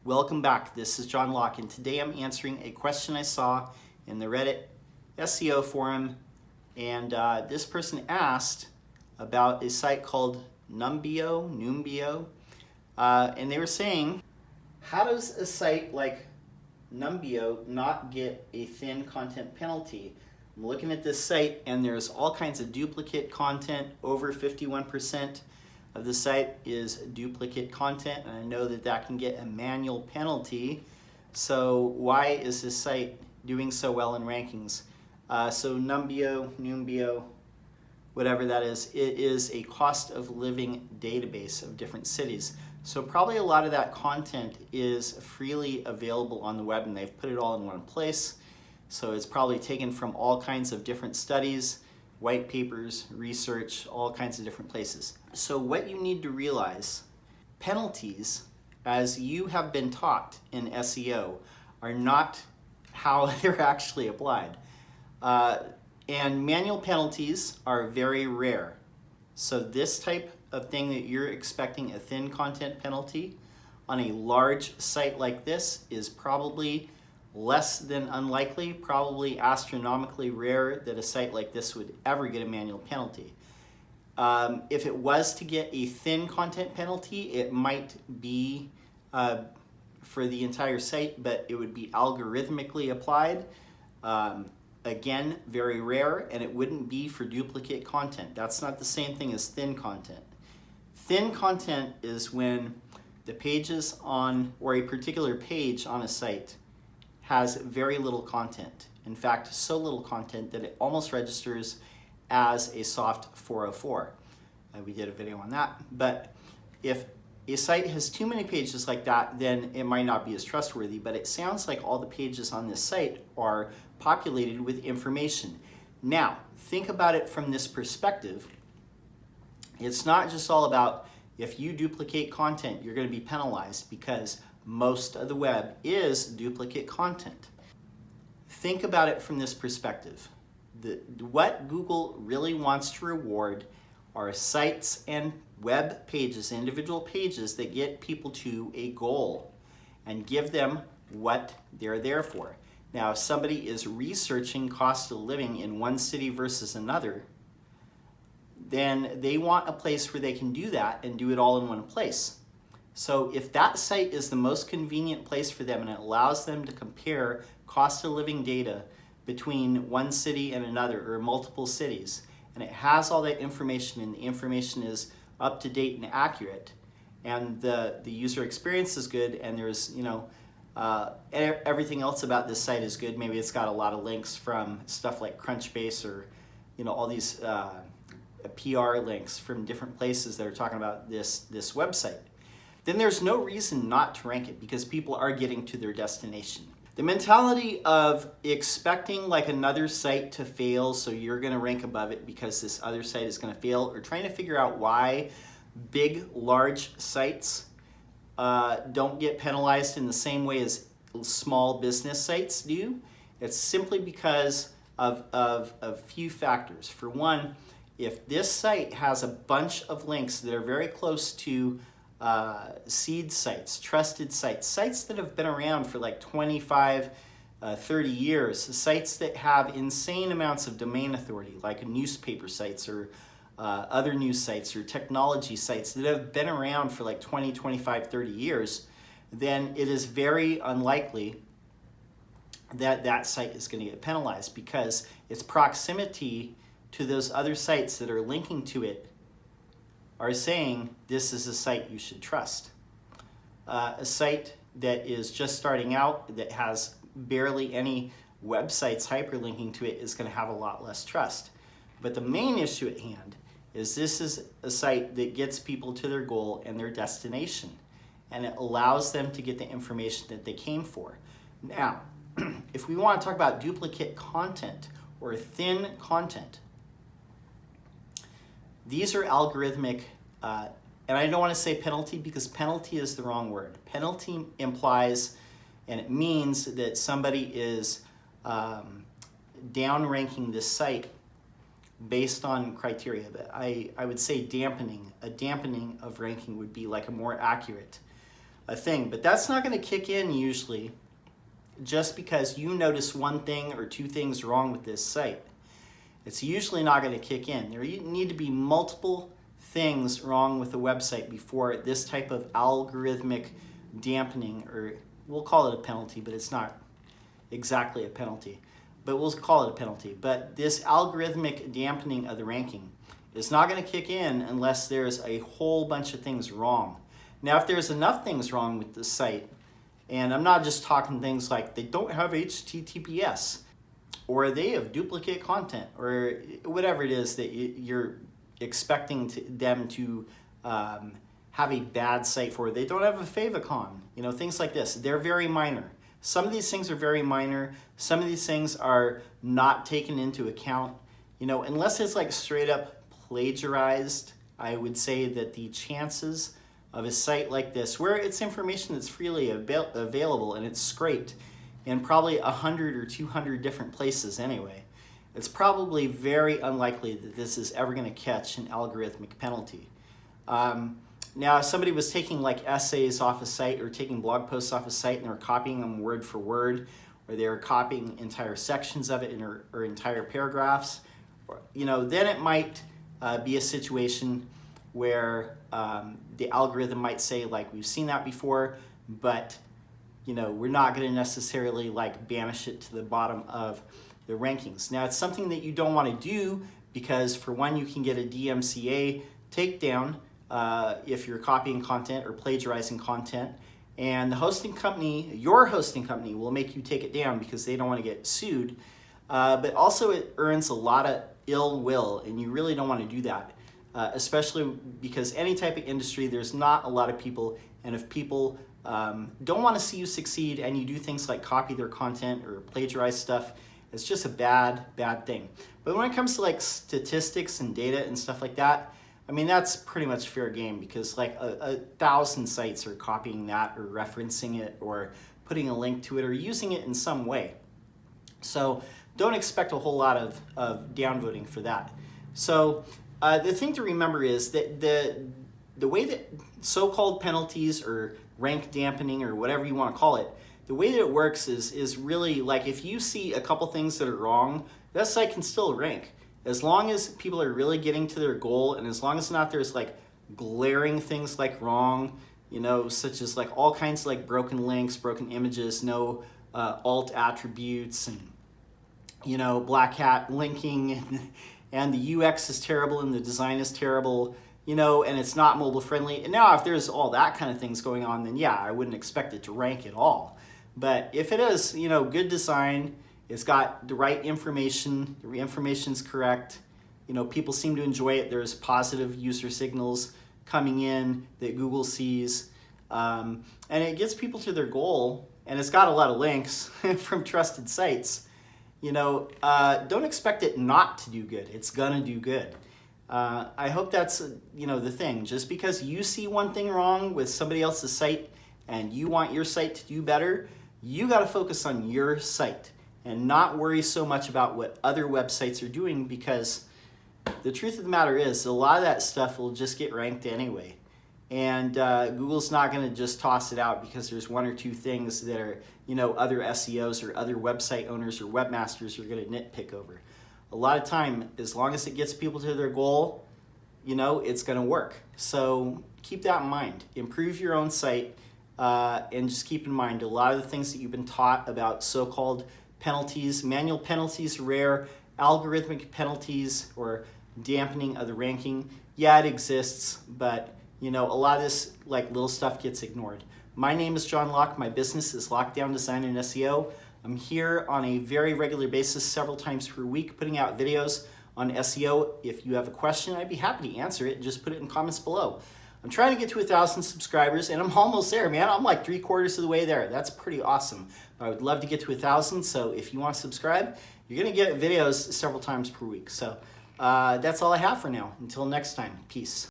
Welcome back. This is John Locke, and today I'm answering a question I saw in the Reddit SEO forum, and this person asked about a site called Numbeo, and they were saying, how does a site like Numbeo not get a thin content penalty? I'm looking at this site, and there's all kinds of duplicate content. Over 51% of the site is duplicate content, and I know that that can get a manual penalty. So why is this site doing so well in rankings? So Numbeo, whatever that is, it is a cost of living database of different cities. So probably a lot of that content is freely available on the web, and they've put it all in one place. So it's probably taken from all kinds of different studies, white papers, research, all kinds of different places. So what you need to realize, penalties, as you have been taught in SEO, are not how they're actually applied. And manual penalties are very rare. So this type of thing that you're expecting a thin content penalty on a large site like this is probably less than unlikely, probably astronomically rare that a site like this would ever get a manual penalty. If it was to get a thin content penalty, it might be for the entire site, but it would be algorithmically applied. Again, very rare, and it wouldn't be for duplicate content. That's not the same thing as thin content. Thin content is when the pages on, or a particular page on a site has very little content. In fact, so little content that it almost registers as a soft 404. We did a video on that. But if a site has too many pages like that, then it might not be as trustworthy. But it sounds like all the pages on this site are populated with information. Now, think about it from this perspective. It's not just all about if you duplicate content, you're going to be penalized, because most of the web is duplicate content. Think about it from this perspective. What Google really wants to reward are sites and web pages, individual pages that get people to a goal and give them what they're there for. Now, if somebody is researching cost of living in one city versus another, then they want a place where they can do that and do it all in one place. So if that site is the most convenient place for them and it allows them to compare cost of living data between one city and another, or multiple cities, and it has all that information, and the information is up to date and accurate, and the user experience is good, and there's, everything else about this site is good. Maybe it's got a lot of links from stuff like Crunchbase, or all these PR links from different places that are talking about this website. Then there's no reason not to rank it, because people are getting to their destination. The mentality of expecting like another site to fail, so you're going to rank above it because this other site is going to fail, or trying to figure out why big, large sites don't get penalized in the same way as small business sites do. It's simply because of a few factors. For one, if this site has a bunch of links that are very close to seed sites, trusted sites, sites that have been around for like 25, 30 years, sites that have insane amounts of domain authority, like newspaper sites or other news sites or technology sites that have been around for like 20, 25, 30 years, then it is very unlikely that that site is going to get penalized, because its proximity to those other sites that are linking to it are saying this is a site you should trust. A site that is just starting out, that has barely any websites hyperlinking to it, is going to have a lot less trust. But the main issue at hand is this is a site that gets people to their goal and their destination, and it allows them to get the information that they came for. Now, if we want to talk about duplicate content or thin content, these are algorithmic, and I don't want to say penalty, because penalty is the wrong word. Penalty implies, and it means that somebody is downranking this site based on criteria. But I would say dampening. A dampening of ranking would be like a more accurate a thing. But that's not going to kick in usually just because you notice one thing or two things wrong with this site. It's usually not going to kick in. There need to be multiple things wrong with the website before this type of algorithmic dampening, or we'll call it a penalty, but it's not exactly a penalty, but we'll call it a penalty. But this algorithmic dampening of the ranking is not going to kick in unless there's a whole bunch of things wrong. Now, if there's enough things wrong with the site, and I'm not just talking things like they don't have HTTPS, or they have duplicate content, or whatever it is that you're expecting them to have a bad site for. They don't have a favicon, you know, things like this. They're very minor. Some of these things are very minor. Some of these things are not taken into account. You know, unless it's like straight up plagiarized, I would say that the chances of a site like this, where it's information that's freely available and it's scraped in probably 100 or 200 different places anyway, it's probably very unlikely that this is ever going to catch an algorithmic penalty. Now, if somebody was taking like essays off a site or taking blog posts off a site and they were copying them word for word, or they were copying entire sections of it or entire paragraphs, you know, then it might be a situation where the algorithm might say, like, we've seen that before, but you know, we're not going to necessarily like banish it to the bottom of the rankings. Now, it's something that you don't want to do because, for one, you can get a DMCA takedown if you're copying content or plagiarizing content, and the hosting company, your hosting company, will make you take it down because they don't want to get sued. But also, it earns a lot of ill will, and you really don't want to do that, especially because any type of industry, there's not a lot of people, and if people don't want to see you succeed and you do things like copy their content or plagiarize stuff, it's just a bad thing. But when it comes to like statistics and data and stuff like that, I mean, that's pretty much fair game, because like 1,000 sites are copying that or referencing it or putting a link to it or using it in some way. So don't expect a whole lot of downvoting for that. So the thing to remember is that the way that so-called penalties or rank dampening or whatever you want to call it, the way that it works is really like, if you see a couple things that are wrong, that site can still rank. As long as people are really getting to their goal, and as long as not there's like glaring things like wrong, you know, such as like all kinds of like broken links, broken images, no alt attributes, and you know, black hat linking, and the UX is terrible and the design is terrible, you know, and it's not mobile friendly. And now if there's all that kind of things going on, then yeah, I wouldn't expect it to rank at all. But if it is, you know, good design, it's got the right information, the information's correct, you know, people seem to enjoy it, there's positive user signals coming in that Google sees, and it gets people to their goal, and it's got a lot of links from trusted sites, you know, don't expect it not to do good. It's gonna do good. I hope that's, you know, the thing. Just because you see one thing wrong with somebody else's site and you want your site to do better, you got to focus on your site and not worry so much about what other websites are doing, because the truth of the matter is a lot of that stuff will just get ranked anyway. And Google's not going to just toss it out because there's one or two things that are, you know, other SEOs or other website owners or webmasters are going to nitpick over. A lot of time, as long as it gets people to their goal, you know, it's going to work. So keep that in mind. Improve your own site, and just keep in mind a lot of the things that you've been taught about so-called penalties. Manual penalties are rare. Algorithmic penalties or dampening of the ranking, yeah, it exists, but you know, a lot of this like little stuff gets ignored. My name is John Locke. My business is Lockdown Design and SEO. I'm here on a very regular basis, several times per week, putting out videos on SEO. If you have a question, I'd be happy to answer it. Just put it in comments below. I'm trying to get to 1,000 subscribers, and I'm almost there, man. I'm like 3/4 of the way there. That's pretty awesome. I would love to get to 1,000, so if you want to subscribe, you're going to get videos several times per week. So that's all I have for now. Until next time, peace.